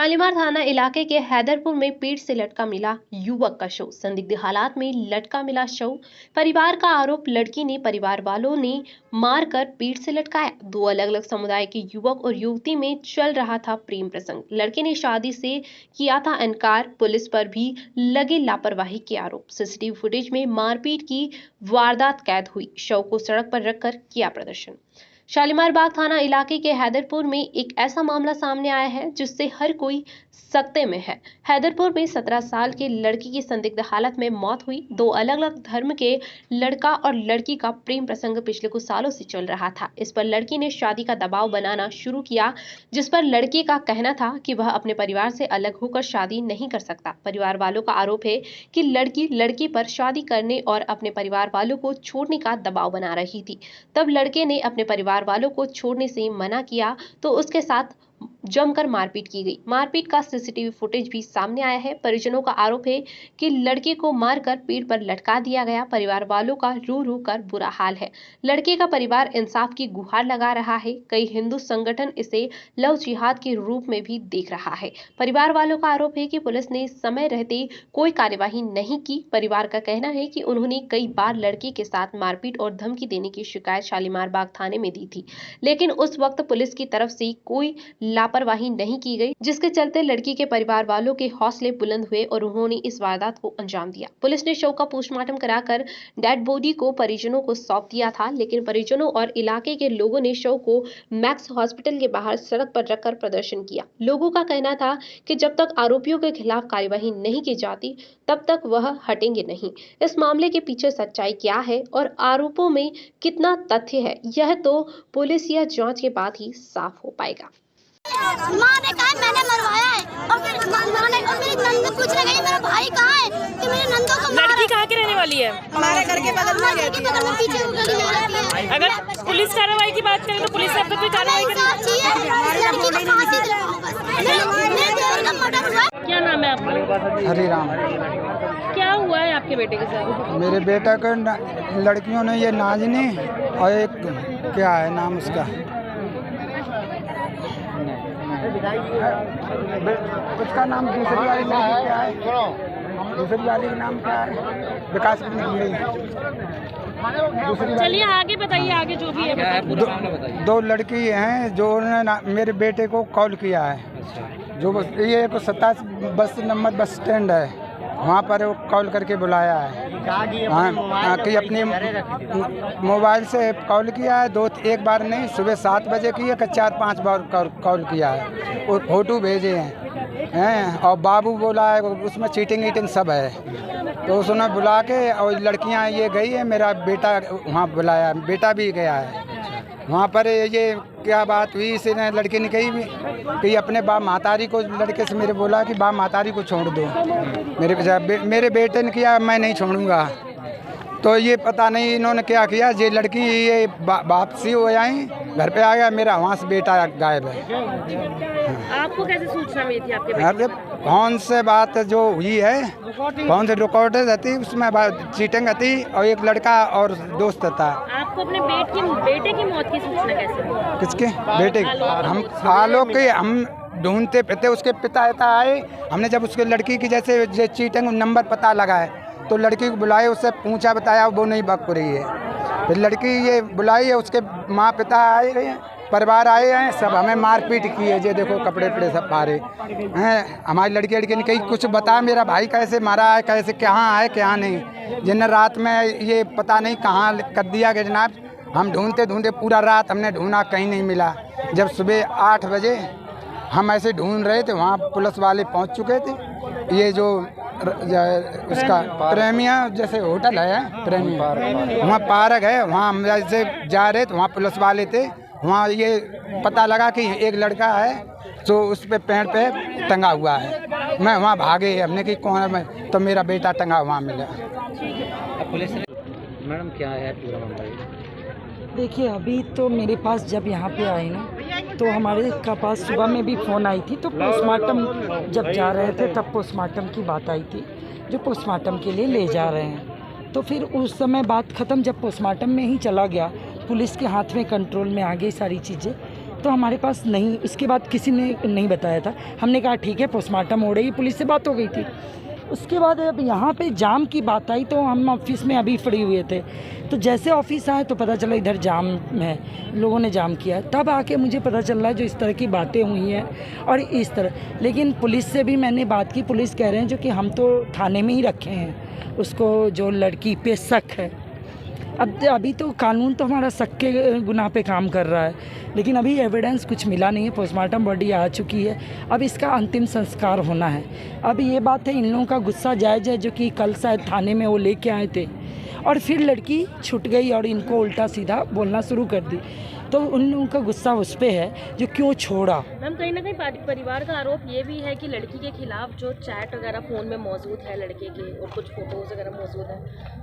शालीमार थाना इलाके के हैदरपुर में पेड़ से लटका मिला युवक का शव। संदिग्ध हालात में लटका मिला शव। परिवार का आरोप, लड़की ने परिवार वालों ने मारकर पेड़ से लटकाया। दो अलग अलग समुदाय के युवक और युवती में चल रहा था प्रेम प्रसंग। लड़के ने शादी से किया था इनकार। पुलिस पर भी लगे लापरवाही के आरोप। सीसीटीवी फुटेज में मारपीट की वारदात कैद हुई। शव को सड़क पर रखकर किया प्रदर्शन। शालीमार बाग थाना इलाके के हैदरपुर में एक ऐसा मामला सामने आया है जिससे हर कोई सकते में है। हैदरपुर में 17 साल के लड़की की संदिग्ध हालत में मौत हुई। दो अलग अलग धर्म के लड़का और लड़की का प्रेम प्रसंग पिछले कुछ सालों से चल रहा था। इस पर लड़की ने शादी का दबाव बनाना शुरू किया, जिस पर लड़के का कहना था कि वह अपने परिवार से अलग होकर शादी नहीं कर सकता। परिवार वालों का आरोप है कि लड़की लड़के पर शादी करने और अपने परिवार वालों को छोड़ने का दबाव बना रही थी। तब लड़के ने अपने परिवार वालों को छोड़ने से मना किया तो उसके साथ जमकर मारपीट की गई। मारपीट का सीसीटीवी फुटेज भी सामने आया है। परिजनों का आरोप है कि लड़के को मारकर पेड़ पर लटका दिया गया। परिवार वालों का रो रो कर बुरा हाल है। लड़के का परिवार इंसाफ की गुहार लगा रहा है। कई हिंदू संगठन इसे लव जिहाद के रूप में भी देख रहा है। परिवार वालों का आरोप है कि पुलिस ने समय रहते कोई कार्यवाही नहीं की। परिवार का कहना है कि उन्होंने कई बार लड़के के साथ मारपीट और धमकी देने की शिकायत शालीमार बाग थाने में दी थी, लेकिन उस वक्त पुलिस की तरफ से कोई लापरवाही नहीं की गई, जिसके चलते लड़की के परिवार वालों के हौसले बुलंद हुए और उन्होंने इस वारदात को अंजाम दिया। पुलिस ने शव का पोस्टमार्टम कराकर डेड बॉडी को परिजनों को सौंप दिया था, लेकिन परिजनों और इलाके के लोगों ने शव को मैक्स हॉस्पिटल के बाहर सड़क पर रखकर प्रदर्शन किया। लोगों का कहना था कि जब तक आरोपियों के खिलाफ कार्यवाही नहीं की जाती तब तक वह हटेंगे नहीं। इस मामले के पीछे सच्चाई क्या है और आरोपों में कितना तथ्य है, यह तो पुलिस या जांच के बाद ही साफ हो पाएगा। माँ ने कहा मैंने मरवाया है और फिर माँ ने और मेरी नंद पूछने गई मेरा भाई कहाँ है कि मेरे नंदों को लड़की कहाँ की रहने वाली है? हमारे घर के बगल में पीछे रहती है। अगर पुलिस कार्रवाई की बात करें तो पुलिस अब तक कोई कार्रवाई क्या नाम है आपका? हरिराम। क्या हुआ है आपके बेटे के साथ? मेरे बेटा को लड़कियों ने ये नाजनी और एक क्या है नाम उसका, उसका नाम दूसरी वाली क्या है, दूसरी वाली का नाम क्या है, विकास चलिए आगे बताइए, आगे जो भी है। दो लड़की हैं जो उन्होंने मेरे बेटे को कॉल किया है। जो ये 27 बस नंबर बस स्टैंड है, वहाँ पर वो कॉल करके बुलाया है। हाँ कि अपनी मोबाइल से कॉल किया है। एक बार नहीं, सुबह 7 बजे की है, 4-5 बार कॉल किया है। वो फोटो भेजे हैं और बाबू बोला है उसमें चीटिंग वीटिंग सब है। तो उसने बुला के और लड़कियां ये गई है, मेरा बेटा वहाँ बुलाया, बेटा भी गया है वहाँ पर। ये क्या बात हुई, इसने लड़की ने कही भी कि अपने बाप मातारी को, लड़के से मेरे बोला कि बाप मातारी को छोड़ दो। मेरे बेटे ने किया, मैं नहीं छोड़ूंगा। तो ये पता नहीं इन्होंने क्या किया, ये लड़की ये वापसी हो आई, घर पे आ गया, मेरा वहाँ से बेटा गायब है। आपको कैसे सूचना मिली थी आपके बेटे? फोन से बात जो हुई है, फोन से रिकॉर्ड रहती, उसमें चीटिंग थी और एक लड़का और दोस्त था। आपको अपने बेटे की मौत की सूचना कैसे मिली? किसके बेटे? हम आलोक के हम ढूंढते फिरते, उसके पिता आए। हमने जब उसके लड़की की जैसे चीटिंग नंबर पता लगा है तो लड़की को बुलाए, उससे पूछा, बताया, वो नहीं बक रही है। फिर लड़की ये बुलाई है, उसके माँ पिता आए हैं, परिवार आए हैं, सब हमें मारपीट की है। ये देखो कपड़े वपड़े सब पारे हैं। हमारी लड़की ने कही कुछ बता, मेरा भाई कैसे मारा है, कैसे कहाँ है क्या नहीं। जिन रात में ये पता नहीं कहाँ कर दिया गया जनाब। हम ढूंढते पूरा रात हमने ढूंढा, कहीं नहीं मिला। जब सुबह 8 बजे हम ऐसे ढूंढ रहे थे, वहाँ पुलिस वाले पहुँच चुके थे। ये जो उसका प्रेमिया जैसे होटल है, प्रेमिया वहाँ पार्क है, वहाँ हम जैसे जा रहे थे, वहाँ पुलिस वाले थे। वहाँ ये पता लगा कि एक लड़का है जो उस पे पेड़ पे टंगा हुआ है। मैं वहाँ भागे, हमने कि कौन है, मैं तो मेरा बेटा टंगा वहाँ मिला। पुलिस मैडम क्या है पूरा मामला? देखिए अभी तो मेरे पास जब यहाँ पे आए ना तो हमारे का पास सुबह में भी फ़ोन आई थी, तो पोस्टमार्टम जब जा रहे थे तब पोस्टमार्टम की बात आई थी, जो पोस्टमार्टम के लिए ले जा रहे हैं। तो फिर उस समय बात ख़त्म, जब पोस्टमार्टम में ही चला गया, पुलिस के हाथ में कंट्रोल में आ गई सारी चीज़ें, तो हमारे पास नहीं, इसके बाद किसी ने नहीं बताया था। हमने कहा ठीक है पोस्टमार्टम हो रही, पुलिस से बात हो गई थी। उसके बाद अब यहाँ पे जाम की बात आई तो हम ऑफिस में अभी फ्री हुए थे, तो जैसे ऑफिस आए तो पता चला इधर जाम है, लोगों ने जाम किया। तब आके मुझे पता चल रहा है जो इस तरह की बातें हुई हैं और इस तरह। लेकिन पुलिस से भी मैंने बात की, पुलिस कह रहे हैं जो कि हम तो थाने में ही रखे हैं उसको, जो लड़की पे शक है। अब अभी तो कानून तो हमारा शक के गुनाह पे काम कर रहा है, लेकिन अभी एविडेंस कुछ मिला नहीं है। पोस्टमार्टम बॉडी आ चुकी है, अब इसका अंतिम संस्कार होना है। अब ये बात है, इन लोगों का गुस्सा जायज़ है जो कि कल शायद थाने में वो लेके आए थे और फिर लड़की छूट गई और इनको उल्टा सीधा बोलना शुरू कर दी, तो उन लोगों का गुस्सा उस पर है जो क्यों छोड़ा। मैम कहीं ना कहीं परिवार का आरोप ये भी है कि लड़की के खिलाफ जो चैट वगैरह फ़ोन में मौजूद है लड़के के और कुछ फोटोज़ वगैरह मौजूद है,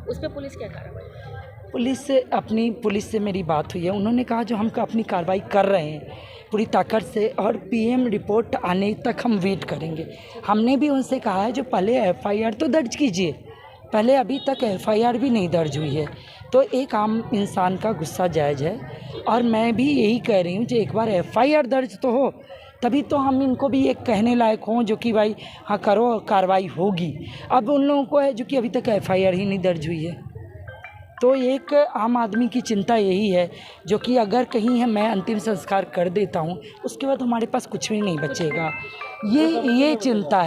उस पर पुलिस क्या कार्रवाई? पुलिस से मेरी बात हुई है, उन्होंने कहा जो हम अपनी कार्रवाई कर रहे हैं पूरी ताकत से और पीएम रिपोर्ट आने तक हम वेट करेंगे। हमने भी उनसे कहा है जो पहले एफआईआर तो दर्ज कीजिए, पहले अभी तक एफआईआर भी नहीं दर्ज हुई है, तो एक आम इंसान का गुस्सा जायज़ है। और मैं भी यही कह रही हूँ कि एक बार एफआईआर दर्ज तो हो, तभी तो हम इनको भी एक कहने लायक हों जो कि भाई हाँ करो कार्रवाई होगी। अब उन लोगों को है जो कि अभी तक एफआईआर ही नहीं दर्ज हुई है। तो एक आम आदमी की चिंता यही है जो कि अगर कहीं है मैं अंतिम संस्कार कर देता हूँ उसके बाद हमारे पास कुछ भी नहीं बचेगा, ये चिंता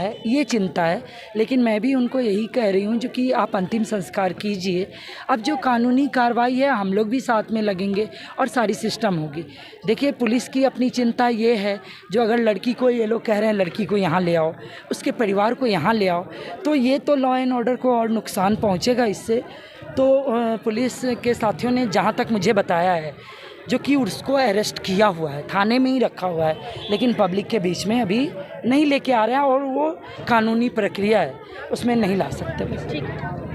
है। लेकिन मैं भी उनको यही कह रही हूँ जो कि आप अंतिम संस्कार कीजिए। अब जो कानूनी कार्रवाई है हम लोग भी साथ में लगेंगे और सारी सिस्टम होगी। देखिए पुलिस की अपनी चिंता ये है जो अगर लड़की को, ये लोग कह रहे हैं लड़की को यहाँ ले आओ, उसके परिवार को यहाँ ले आओ, तो ये तो लॉ एंड ऑर्डर को और नुकसान पहुँचेगा इससे। तो पुलिस के साथियों ने जहाँ तक मुझे बताया है जो कि उसको अरेस्ट किया हुआ है, थाने में ही रखा हुआ है, लेकिन पब्लिक के बीच में अभी नहीं लेके आ रहे हैं और वो कानूनी प्रक्रिया है उसमें नहीं ला सकते। ठीक है।